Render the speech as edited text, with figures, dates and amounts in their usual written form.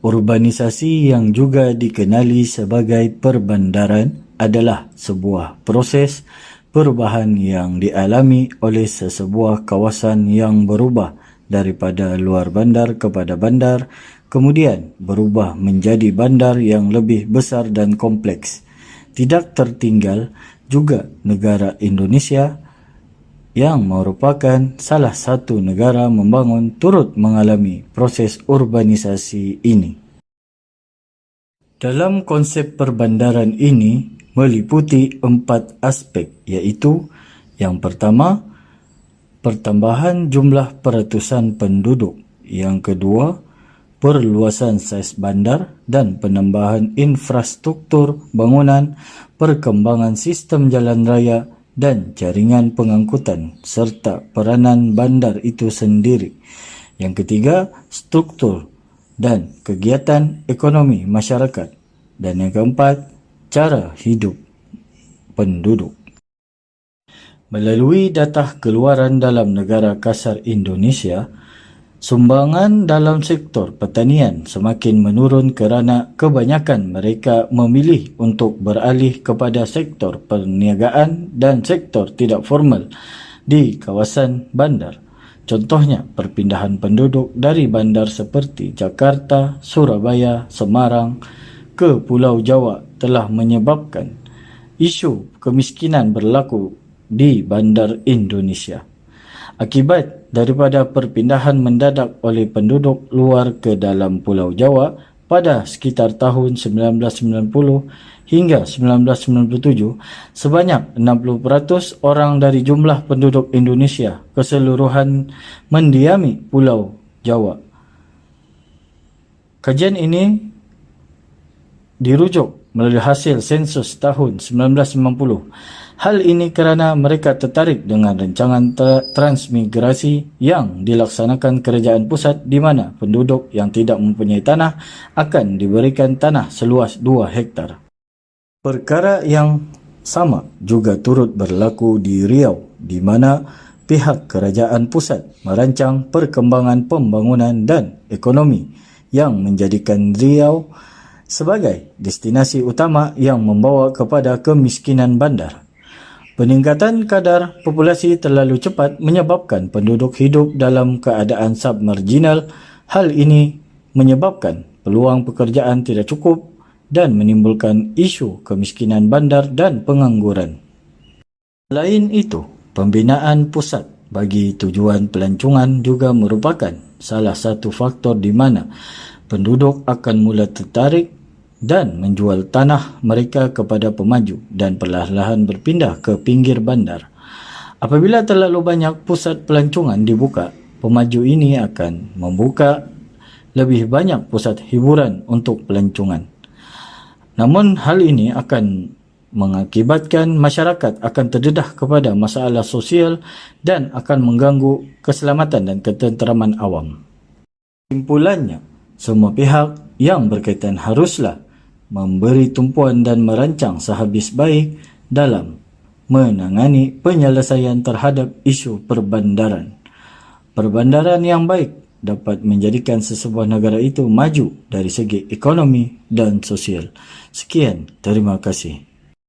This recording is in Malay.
Urbanisasi yang juga dikenali sebagai perbandaran adalah sebuah proses perubahan yang dialami oleh sesebuah kawasan yang berubah daripada luar bandar kepada bandar, kemudian berubah menjadi bandar yang lebih besar dan kompleks. Tidak tertinggal juga negara Indonesia yang merupakan salah satu negara membangun turut mengalami proses urbanisasi ini. Dalam konsep perbandaran ini meliputi 4 aspek, iaitu yang pertama, pertambahan jumlah peratusan penduduk. Yang kedua, perluasan saiz bandar dan penambahan infrastruktur bangunan, perkembangan sistem jalan raya dan jaringan pengangkutan serta peranan bandar itu sendiri. Yang ketiga, struktur dan kegiatan ekonomi masyarakat. Dan yang keempat, cara hidup penduduk. Melalui data keluaran dalam negara kasar Indonesia, sumbangan dalam sektor pertanian semakin menurun kerana kebanyakan mereka memilih untuk beralih kepada sektor perniagaan dan sektor tidak formal di kawasan bandar. Contohnya, perpindahan penduduk dari bandar seperti Jakarta, Surabaya, Semarang ke Pulau Jawa telah menyebabkan isu kemiskinan berlaku di bandar Indonesia. Akibat daripada perpindahan mendadak oleh penduduk luar ke dalam Pulau Jawa pada sekitar tahun 1990 hingga 1997, sebanyak 60% orang dari jumlah penduduk Indonesia keseluruhan mendiami Pulau Jawa. Kajian ini dirujuk melalui hasil sensus tahun 1990. Hal ini kerana mereka tertarik dengan rancangan transmigrasi yang dilaksanakan kerajaan pusat di mana penduduk yang tidak mempunyai tanah akan diberikan tanah seluas 2 hektar. Perkara yang sama juga turut berlaku di Riau, di mana pihak kerajaan pusat merancang perkembangan pembangunan dan ekonomi yang menjadikan Riau sebagai destinasi utama yang membawa kepada kemiskinan bandar. Peningkatan kadar populasi terlalu cepat menyebabkan penduduk hidup dalam keadaan submarginal. Hal ini menyebabkan peluang pekerjaan tidak cukup dan menimbulkan isu kemiskinan bandar dan pengangguran. Selain itu, pembinaan pusat bagi tujuan pelancongan juga merupakan salah satu faktor di mana penduduk akan mula tertarik dan menjual tanah mereka kepada pemaju dan perlahan-lahan berpindah ke pinggir bandar. Apabila terlalu banyak pusat pelancongan dibuka, pemaju ini akan membuka lebih banyak pusat hiburan untuk pelancongan. Namun hal ini akan mengakibatkan masyarakat akan terdedah kepada masalah sosial dan akan mengganggu keselamatan dan ketenteraman awam. Kesimpulannya, semua pihak yang berkaitan haruslah memberi tumpuan dan merancang sehabis baik dalam menangani penyelesaian terhadap isu perbandaran. Perbandaran yang baik dapat menjadikan sesebuah negara itu maju dari segi ekonomi dan sosial. Sekian, terima kasih.